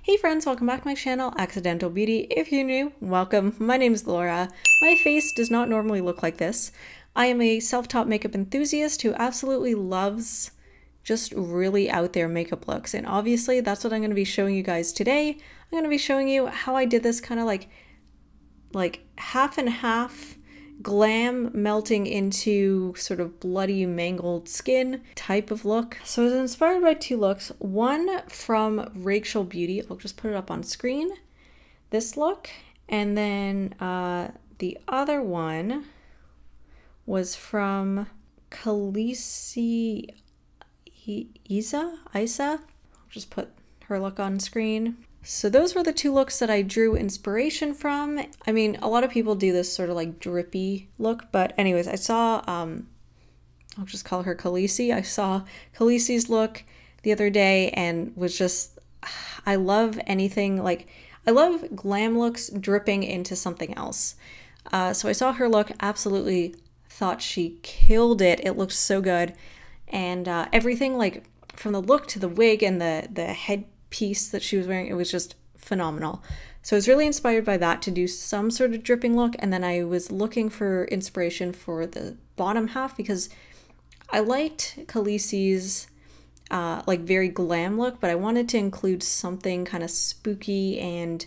Hey friends, welcome back to my channel, Accidental Beauty. If you're new, welcome. My name is Laura. My face does not normally look like this. I am a self-taught makeup enthusiast who absolutely loves just really out there makeup looks. And obviously that's what I'm going to be showing you guys today. I'm going to be showing you how I did this kind of like half and half glam melting into sort of bloody mangled skin type of look. So I was inspired by two looks, one from Rachel Beauty, I'll just put it up on screen, this look, and then the other one was from Khaleesi Isa, I'll just put her look on screen. So those were the two looks that I drew inspiration from. I mean, a lot of people do this sort of like drippy look, but anyways, I saw, I'll just call her Khaleesi. I saw Khaleesi's look the other day and was just, I love anything, like, I love glam looks dripping into something else. So I saw her look, absolutely thought she killed it. It looked so good. And everything, like, from the look to the wig and the head piece that she was wearing, it was just phenomenal. So I was really inspired by that to do some sort of dripping look, and then I was looking for inspiration for the bottom half because I liked Khaleesi's like very glam look, but I wanted to include something kind of spooky and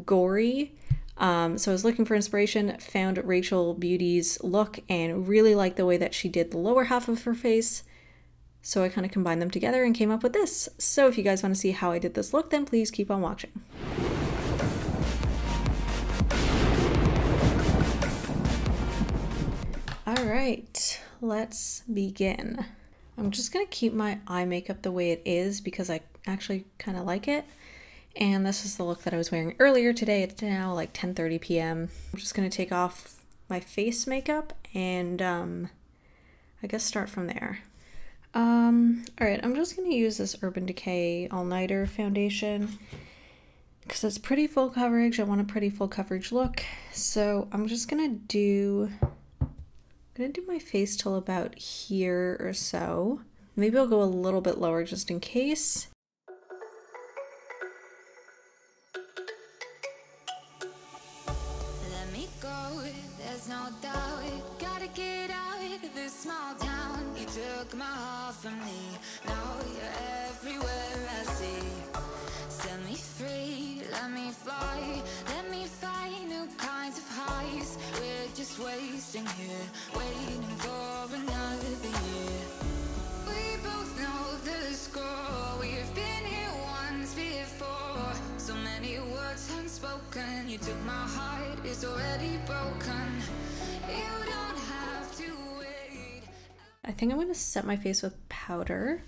gory. So I was looking for inspiration, found Rachel Beauty's look, and really liked the way that she did the lower half of her face. So I kind of combined them together and came up with this. So if you guys want to see how I did this look, then please keep on watching. All right, let's begin. I'm just gonna keep my eye makeup the way it is because I actually kind of like it. And this is the look that I was wearing earlier today. It's now like 10:30 p.m. I'm just gonna take off my face makeup and I guess start from there. All right, I'm just going to use this Urban Decay All Nighter foundation because it's pretty full coverage. I want a pretty full coverage look. So I'm just going to do my face till about here or so. Maybe I'll go a little bit lower just in case. Let me go, there's no doubt. Gotta get out of this small town. You took my heart from me, now you're everywhere I see. Set me free, let me fly. Let me find new kinds of highs. We're just wasting here, waiting for another year. We both know the score. We've been here once before. So many words unspoken. You took my heart, it's already broken. You don't have to wait. I think I'm going to set my face with powder.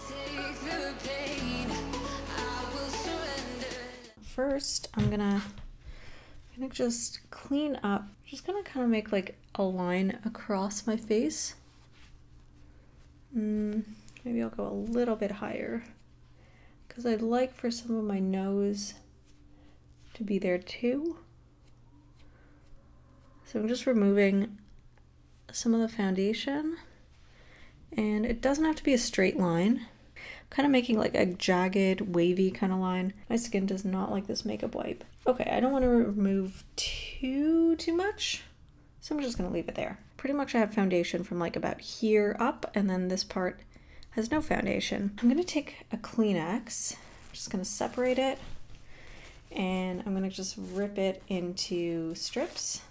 Take the pain. I will surrender. First, I'm gonna just clean up. I'm just gonna kind of make like a line across my face. Maybe I'll go a little bit higher because I'd like for some of my nose to be there too. So I'm just removing some of the foundation, and it doesn't have to be a straight line. I'm kind of making like a jagged, wavy kind of line. My skin does not like this makeup wipe. Okay, I don't want to remove too much, so I'm just gonna leave it there. Pretty much I have foundation from like about here up, and then this part has no foundation. I'm gonna take a Kleenex, I'm just gonna separate it, and I'm gonna just rip it into strips.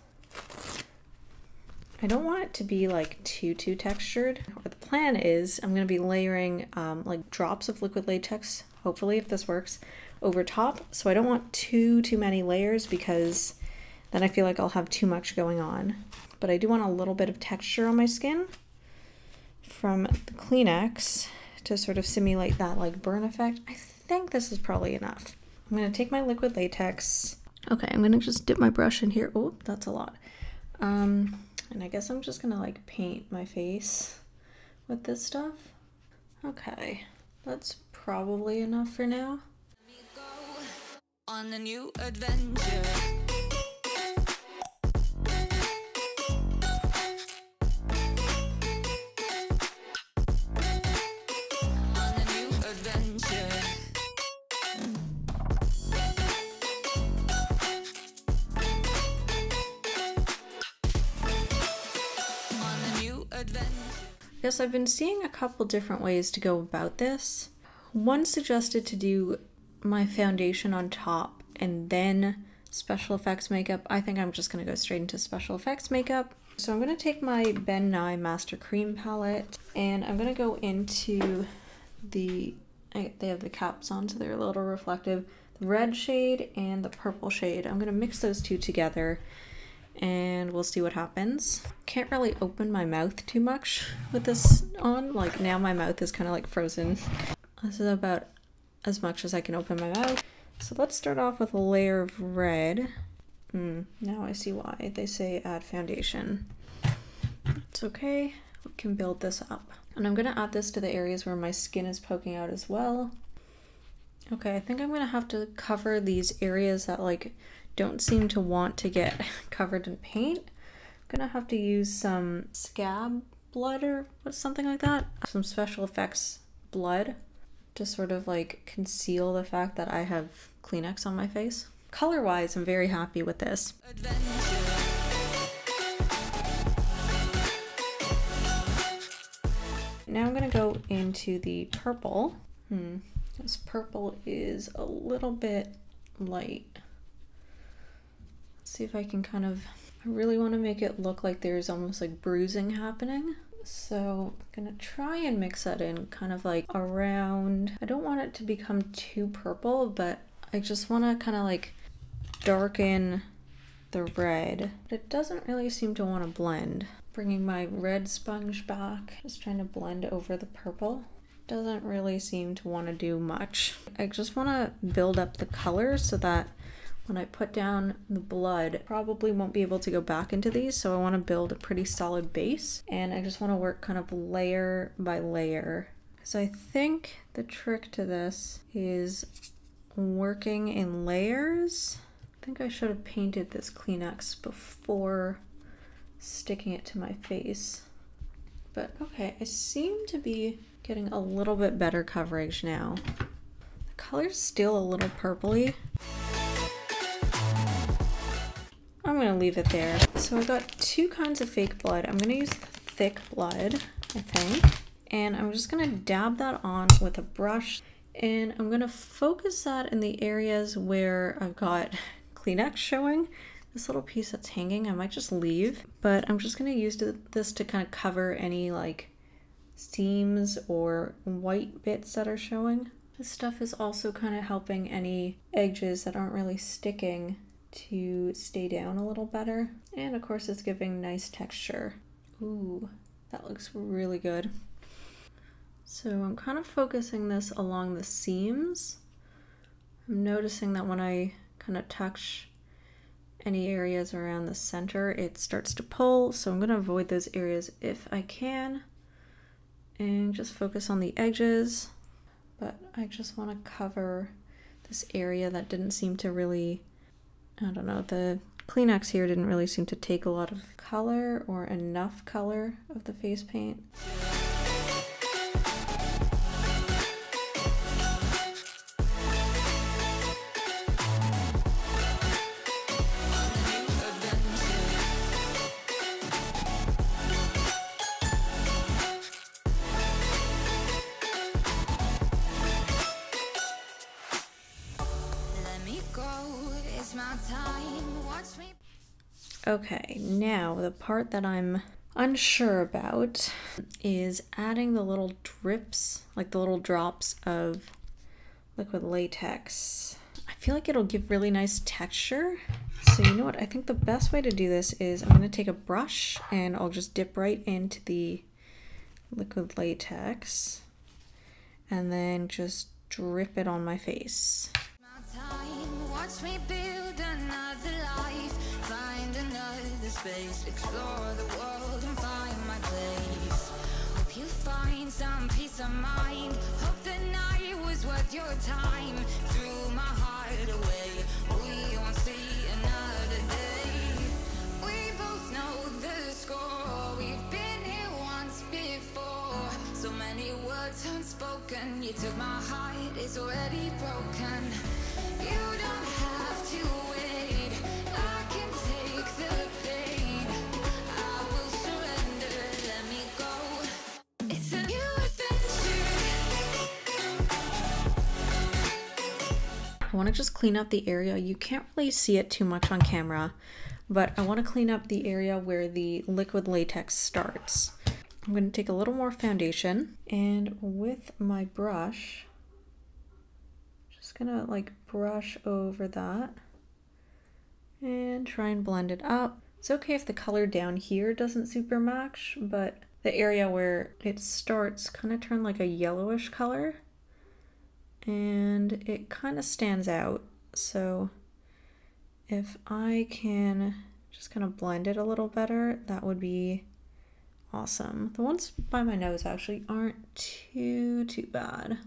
I don't want it to be like too textured. What the plan is, I'm gonna be layering like drops of liquid latex, hopefully if this works, over top. So I don't want too many layers because then I feel like I'll have too much going on. But I do want a little bit of texture on my skin from the Kleenex to sort of simulate that like burn effect. I think this is probably enough. I'm gonna take my liquid latex. Okay, I'm gonna just dip my brush in here. Oh, that's a lot. And I guess I'm just gonna like paint my face with this stuff. Okay, that's probably enough for now. Let me go on a new adventure. On a new adventure. guess I've been seeing a couple different ways to go about this. One suggested to do my foundation on top and then special effects makeup. I think I'm just going to go straight into special effects makeup. So I'm going to take my Ben Nye Master Cream palette and I'm going to go into they have the caps on so they're a little reflective, the red shade and the purple shade. I'm going to mix those two together and we'll see what happens. Can't really open my mouth too much with this on. Like now my mouth is kind of like frozen. This is about as much as I can open my mouth. So let's start off with a layer of red. Now I see why they say add foundation. It's okay, we can build this up. And I'm gonna add this to the areas where my skin is poking out as well. Okay, I think I'm gonna have to cover these areas that like don't seem to want to get covered in paint. I'm gonna have to use some scab blood or something like that. Some special effects blood to sort of like conceal the fact that I have Kleenex on my face. Color-wise, I'm very happy with this. Now I'm gonna go into the purple. This purple is a little bit light. Let's see if I can kind of, I really want to make it look like there's almost like bruising happening. So I'm gonna try and mix that in kind of like around, I don't want it to become too purple, but I just want to kind of like darken the red. But it doesn't really seem to want to blend. Bringing my red sponge back, just trying to blend over the purple. Doesn't really seem to want to do much. I just want to build up the color so that when I put down the blood, probably won't be able to go back into these, so I want to build a pretty solid base. And I just want to work kind of layer by layer. So I think the trick to this is working in layers. I think I should have painted this Kleenex before sticking it to my face. But okay, I seem to be getting a little bit better coverage now. The color's still a little purpley. I'm gonna leave it there. So I got two kinds of fake blood. I'm gonna use thick blood, I think. And I'm just gonna dab that on with a brush. And I'm gonna focus that in the areas where I've got Kleenex showing. This little piece that's hanging, I might just leave. But I'm just gonna use this to kind of cover any like seams or white bits that are showing. This stuff is also kind of helping any edges that aren't really sticking to stay down a little better. And of course it's giving nice texture. Ooh, that looks really good. So I'm kind of focusing this along the seams. I'm noticing that when I kind of touch any areas around the center, it starts to pull. So I'm gonna avoid those areas if I can and just focus on the edges. But I just wanna cover this area that didn't seem to really, I don't know, the Kleenex here didn't really seem to take a lot of color or enough color of the face paint. Okay, now the part that I'm unsure about is adding the little drips, like the little drops of liquid latex. I feel like it'll give really nice texture. So you know what, I think the best way to do this is I'm gonna take a brush and I'll just dip right into the liquid latex and then just drip it on my face. Watch me build another life, find another space, explore the world and find my place. Hope you find some peace of mind, hope the night was worth your time. Threw my heart away, we won't see another day. We both know the score, we've been here once before. So many words unspoken, you took my heart, it's already broken. You don't have to wait, I can take the pain. I will surrender, let me go. I want to just clean up the area. You can't really see it too much on camera, but I want to clean up the area where the liquid latex starts. I'm going to take a little more foundation, and with my brush, just gonna like brush over that and try and blend it up. It's okay if the color down here doesn't super match, but the area where it starts kind of turned like a yellowish color, and it kind of stands out. So if I can just kind of blend it a little better, that would be awesome. The ones by my nose actually aren't too bad.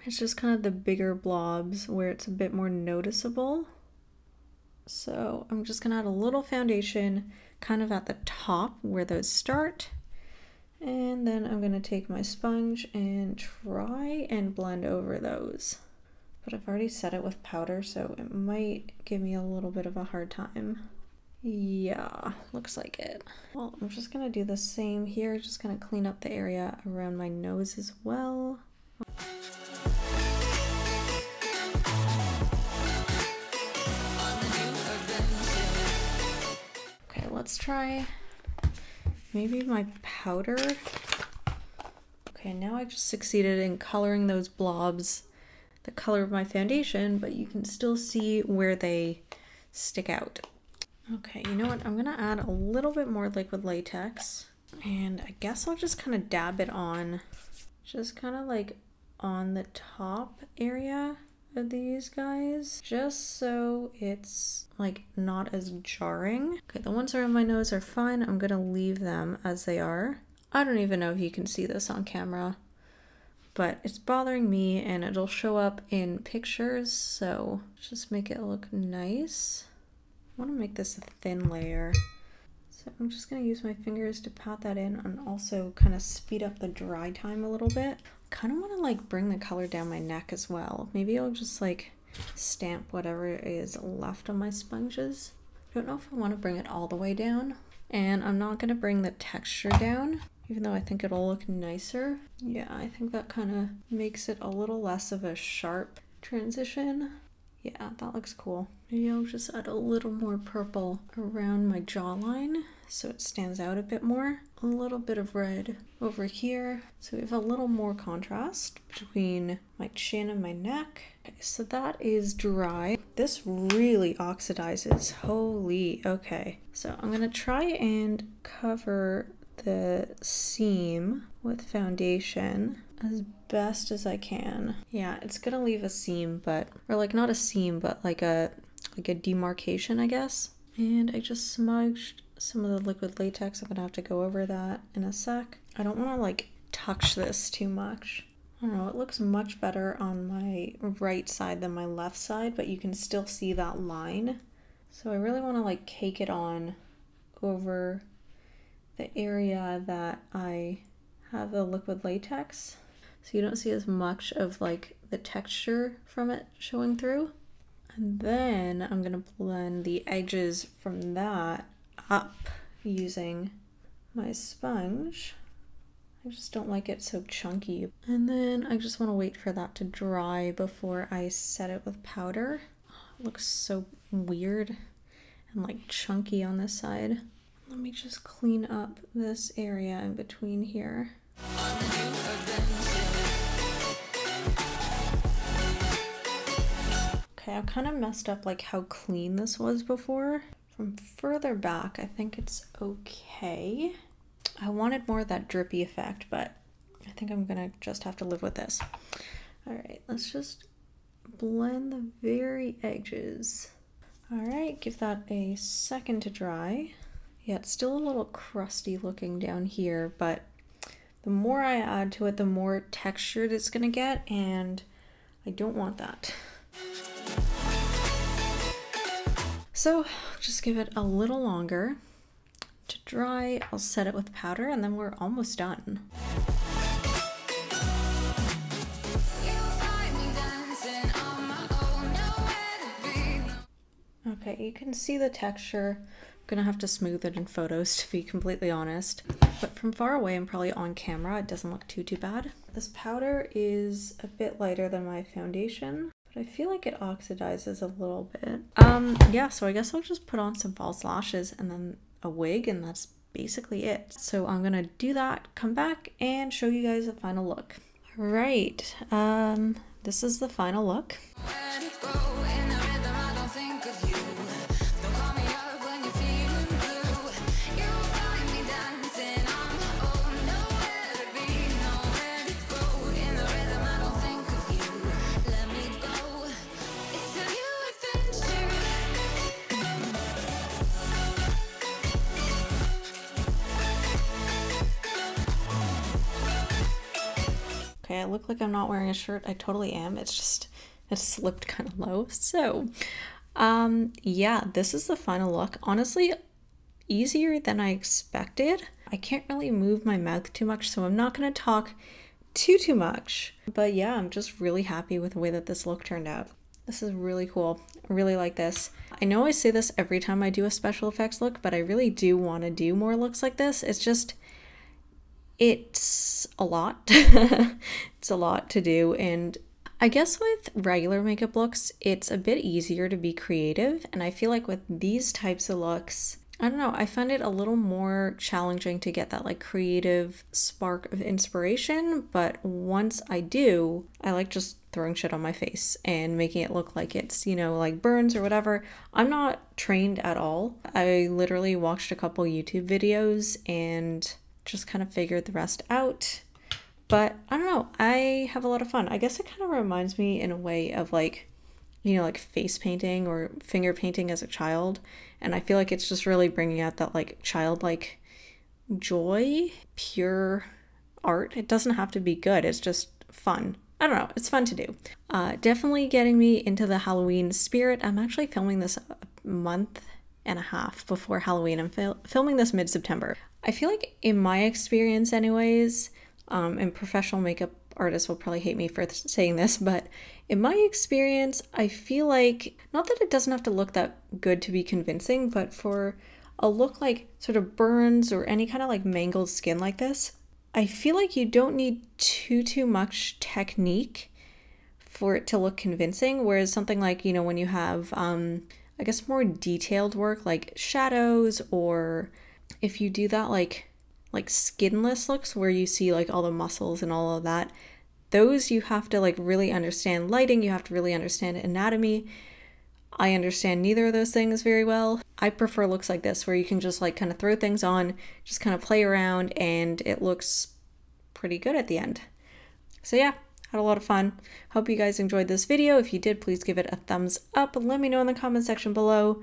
It's just kind of the bigger blobs where it's a bit more noticeable. So I'm just gonna add a little foundation kind of at the top where those start. And then I'm gonna take my sponge and try and blend over those. But I've already set it with powder, so it might give me a little bit of a hard time. Yeah, looks like it. Well, I'm just gonna do the same here. Just gonna clean up the area around my nose as well. Okay, let's try maybe my powder. Okay, now I just succeeded in coloring those blobs the color of my foundation, but you can still see where they stick out. Okay, you know what? I'm gonna add a little bit more liquid latex, and I guess I'll just kind of dab it on, just kind of like on the top area of these guys, just so it's like not as jarring. Okay, the ones around my nose are fine. I'm gonna leave them as they are. I don't even know if you can see this on camera, but it's bothering me and it'll show up in pictures, so just make it look nice. I want to make this a thin layer, so I'm just going to use my fingers to pat that in and also kind of speed up the dry time a little bit. I kind of want to like bring the color down my neck as well. Maybe I'll just like stamp whatever is left on my sponges. I don't know if I want to bring it all the way down, and I'm not going to bring the texture down, even though I think it'll look nicer. Yeah, I think that kind of makes it a little less of a sharp transition. Yeah, that looks cool. Maybe I'll just add a little more purple around my jawline so it stands out a bit more. A little bit of red over here, so we have a little more contrast between my chin and my neck. Okay, so that is dry. This really oxidizes. Holy, okay. So I'm gonna try and cover the seam with foundation as best as I can. Yeah, it's gonna leave a seam, but, or like not a seam, but like a demarcation, I guess. And I just smudged some of the liquid latex. I'm gonna have to go over that in a sec. I don't wanna like touch this too much. I don't know, it looks much better on my right side than my left side, but you can still see that line. So I really wanna like cake it on over the area that I have the liquid latex, so you don't see as much of like the texture from it showing through. And then I'm gonna blend the edges from that up using my sponge. I just don't like it so chunky. And then I just want to wait for that to dry before I set it with powder. It looks so weird and like chunky on this side. Let me just clean up this area in between here. Okay, I've kind of messed up like how clean this was before. From further back, I think it's okay. I wanted more of that drippy effect, but I think I'm gonna just have to live with this. All right, let's just blend the very edges. All right, give that a second to dry. Yeah, it's still a little crusty looking down here, but the more I add to it, the more textured it's gonna get, and I don't want that. So just give it a little longer to dry. I'll set it with powder and then we're almost done. Okay, you can see the texture. I'm gonna have to smooth it in photos to be completely honest, but from far away and probably on camera it doesn't look too bad. This powder is a bit lighter than my foundation, but I feel like it oxidizes a little bit. Yeah, so I guess I'll just put on some false lashes and then a wig, and that's basically it. So I'm gonna do that, come back, and show you guys a final look. All right, this is the final look. Okay, I look like I'm not wearing a shirt. I totally am. It's just, it slipped kind of low. So, yeah, this is the final look. Honestly, easier than I expected. I can't really move my mouth too much, so I'm not going to talk too much. But yeah, I'm just really happy with the way that this look turned out. This is really cool. I really like this. I know I say this every time I do a special effects look, but I really do want to do more looks like this. It's just, it's a lot. It's a lot to do, and I guess with regular makeup looks, it's a bit easier to be creative, and I feel like with these types of looks, I don't know, I find it a little more challenging to get that like creative spark of inspiration, but once I do, I like just throwing shit on my face and making it look like it's, you know, like burns or whatever. I'm not trained at all. I literally watched a couple YouTube videos and just kind of figured the rest out. But I don't know, I have a lot of fun. I guess it kind of reminds me in a way of like, you know, like face painting or finger painting as a child. And I feel like it's just really bringing out that like childlike joy, pure art. It doesn't have to be good, it's just fun. I don't know, it's fun to do. Definitely getting me into the Halloween spirit. I'm actually filming this a month and a half before Halloween. I'm filming this mid-September. I feel like in my experience anyways, and professional makeup artists will probably hate me for saying this, but in my experience, I feel like, not that it doesn't have to look that good to be convincing, but for a look like sort of burns or any kind of like mangled skin like this, I feel like you don't need too much technique for it to look convincing, whereas something like, you know, when you have, I guess more detailed work like shadows, or if you do that like skinless looks where you see like all the muscles and all of that, those you have to like really understand lighting, you have to really understand anatomy. I understand neither of those things very well. I prefer looks like this where you can just like kind of throw things on, just kind of play around, and it looks pretty good at the end. So yeah, had a lot of fun. Hope you guys enjoyed this video. If you did, please give it a thumbs up. Let me know in the comment section below.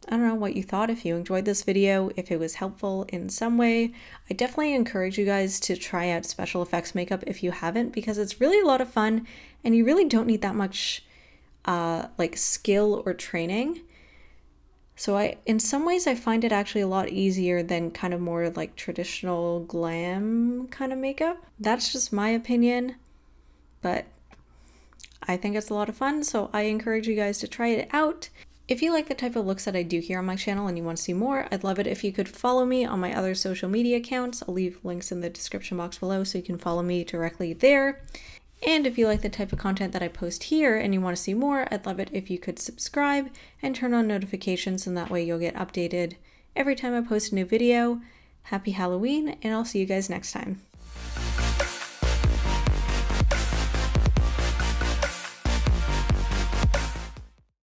I don't know what you thought, if you enjoyed this video, if it was helpful in some way. I definitely encourage you guys to try out special effects makeup if you haven't, because it's really a lot of fun and you really don't need that much like skill or training. So in some ways I find it actually a lot easier than kind of more like traditional glam kind of makeup. That's just my opinion, but I think it's a lot of fun, so I encourage you guys to try it out. If you like the type of looks that I do here on my channel and you want to see more, I'd love it if you could follow me on my other social media accounts. I'll leave links in the description box below so you can follow me directly there. And if you like the type of content that I post here and you want to see more, I'd love it if you could subscribe and turn on notifications, and that way you'll get updated every time I post a new video. Happy Halloween, and I'll see you guys next time.